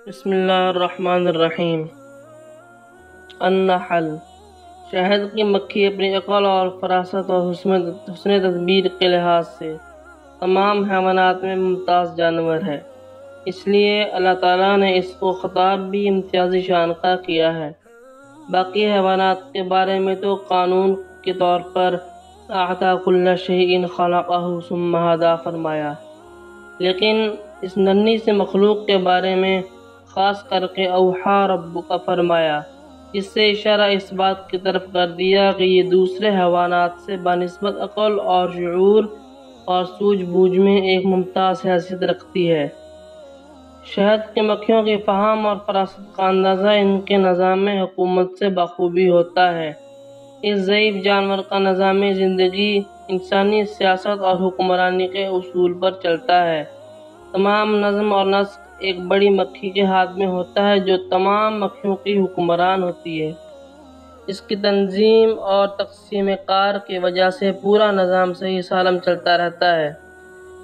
بسم اللہ الرحمن الرحیم۔ النحل، شہد کی مکھی اپنی عقل اور فراست اور حسن تدبیر کے لحاظ سے تمام حیوانات میں ممتاز جانور ہے، اس لیے اللہ تعالیٰ نے اس کو خطاب بھی امتیازی شان کا کیا ہے۔ باقی حیوانات کے بارے میں تو قانون کے طور پر اعطیٰ کل شیء خلقہ ثم ہدیٰ فرمایا، لیکن اس ننھی سے مخلوق کے بارے میں خاص کر کے اوحیٰ ربک فرمایا، جس سے اشارہ اس بات کی طرف کر دیا کہ یہ دوسرے حیوانات سے بنسبت عقل اور شعور اور سوجھ بوجھ میں ایک ممتاز حیثیت رکھتی ہے۔ شہد کی مکھیوں کی فہم اور فراست کا اندازہ ان کے نظام حکومت سے بخوبی ہوتا ہے۔ اس ضعیف جانور کا نظام زندگی انسانی سیاست اور حکمرانی کے اصول پر چلتا ہے۔ تمام نظم اور نسق ایک بڑی مکھی کے ہاتھ میں ہوتا ہے جو تمام مکھیوں کی حکمران ہوتی ہے۔ اس کی تنظیم اور تقسیم کار کی وجہ سے پورا نظام صحیح سالم چلتا رہتا ہے۔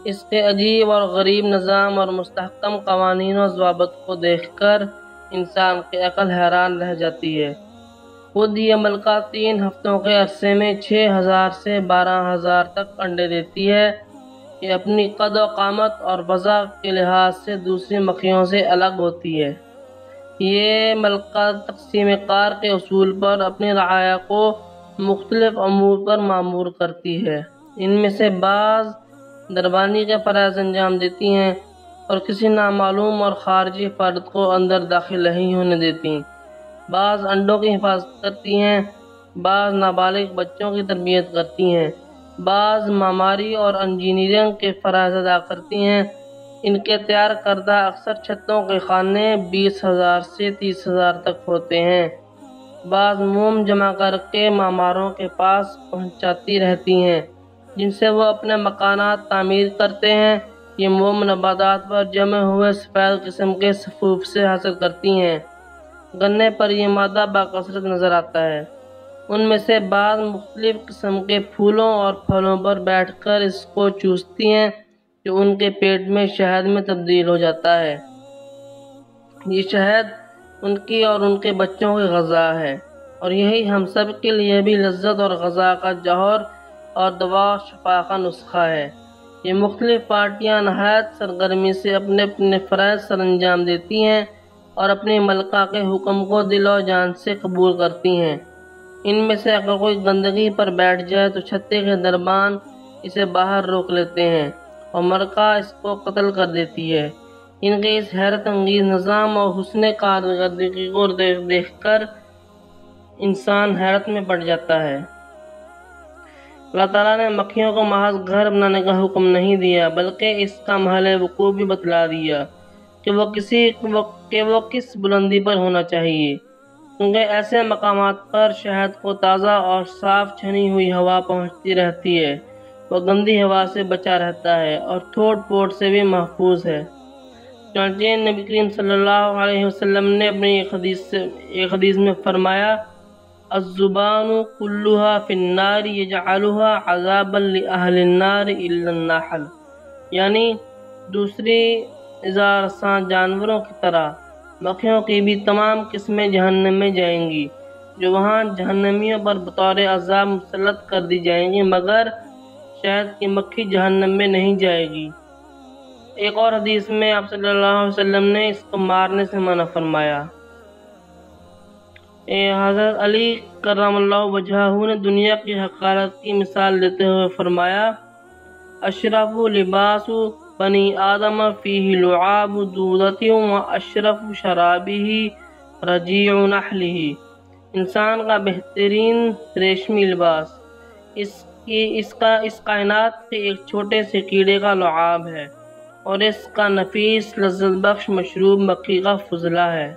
اس کے عجیب اور غریب نظام اور مستحکم قوانین و ضوابط کو دیکھ کر انسان کی عقل حیران رہ جاتی ہے۔ خود یہ ملکہ 3 ہفتوں کے عرصے میں 6000 سے 12000 تک انڈے دیتی ہے۔ یہ اپنی قد و قامت اور وضع کے لحاظ سے دوسری مکھیوں سے الگ ہوتی ہے۔ یہ ملکہ تقسیم کار کے اصول پر اپنی رعایا کو مختلف امور پر مامور کرتی ہے۔ ان میں سے بعض دربانی کے فرائض انجام دیتی ہیں اور کسی نامعلوم اور خارجی فرد کو اندر داخل نہیں ہونے دیتی، بعض انڈوں کی حفاظت کرتی ہیں، بعض نابالغ بچوں کی تربیت کرتی ہیں، بعض معماری اور انجینئرنگ کے فرائض ادا کرتی ہیں۔ ان کے تیار کردہ اکثر چھتوں کے خانے 20,000 سے 30,000 تک ہوتے ہیں۔ بعض موم جمع کر کے معماروں کے پاس پہنچاتی رہتی ہیں، جن سے وہ اپنے مکانات تعمیر کرتے ہیں۔ یہ موم نباتات پر جمے ہوئے سفید قسم کے صفوف سے حاصل کرتی ہیں۔ گنے پر یہ مادہ بکثرت نظر آتا ہے۔ ان میں سے بعض مختلف قسم کے پھولوں اور پھلوں پر بیٹھ کر اس کو چوستی ہیں، جو ان کے پیٹ میں شہد میں تبدیل ہو جاتا ہے۔ یہ شہد ان کی اور ان کے بچوں کی غذا ہے، اور یہی ہم سب کے لیے بھی لذت اور غذا کا جوہر اور دوا و شفا کا نسخہ ہے۔ یہ مختلف پارٹیاں نہایت سرگرمی سے اپنے اپنے فرائض سر انجام دیتی ہیں اور اپنی ملکہ کے حکم کو دل و جان سے قبول کرتی ہیں۔ ان میں سے اگر کوئی گندگی پر بیٹھ جائے تو چھتے کے دربان اسے باہر روک لیتے ہیں اور ملکہ اس کو قتل کر دیتی ہے۔ ان کے اس حیرت انگیز نظام اور حسن کارکردگی کو دیکھ کر انسان حیرت میں پڑ جاتا ہے۔ اللہ تعالیٰ نے مکھیوں کو محض گھر بنانے کا حکم نہیں دیا، بلکہ اس کا محل وقوع بھی بتلا دیا کہ وہ کس بلندی پر ہونا چاہیے، کیونکہ ایسے مقامات پر شہد کو تازہ اور صاف چھنی ہوئی ہوا پہنچتی رہتی ہے، وہ گندی ہوا سے بچا رہتا ہے اور ٹھوٹ پوٹ سے بھی محفوظ ہے۔ چنانچہ نبی کریم صلی اللہ علیہ وسلم نے اپنی ایک حدیث میں فرمایا، الزبان کلها فی النار یجعلها عذابا لأہل النار الا النحل، یعنی دوسری ایذا رساں جانوروں کی طرح مکھیوں کی بھی تمام قسمیں جہنم میں جائیں گی، جو وہاں جہنمیوں پر بطور عذاب مسلط کر دی جائیں گی، مگر شہد کی مکھی جہنم میں نہیں جائے گی۔ ایک اور حدیث میں آپ صلی اللہ علیہ وسلم نے اس کو مارنے سے منع فرمایا۔ حضرت علی کرم اللہ وجہہ نے دنیا کی حقارت کی مثال دیتے ہوئے فرمایا، اشرف لباس بنی آدم فیہ لعاب دودۃ و اشرف شرابہ رجیع نحلہ، انسان کا بہترین ریشمی لباس اس کائنات کے ایک چھوٹے سے کیڑے کا لعاب ہے، اور اس کا نفیس لذت بخش مشروب مکھی کا فضلہ ہے۔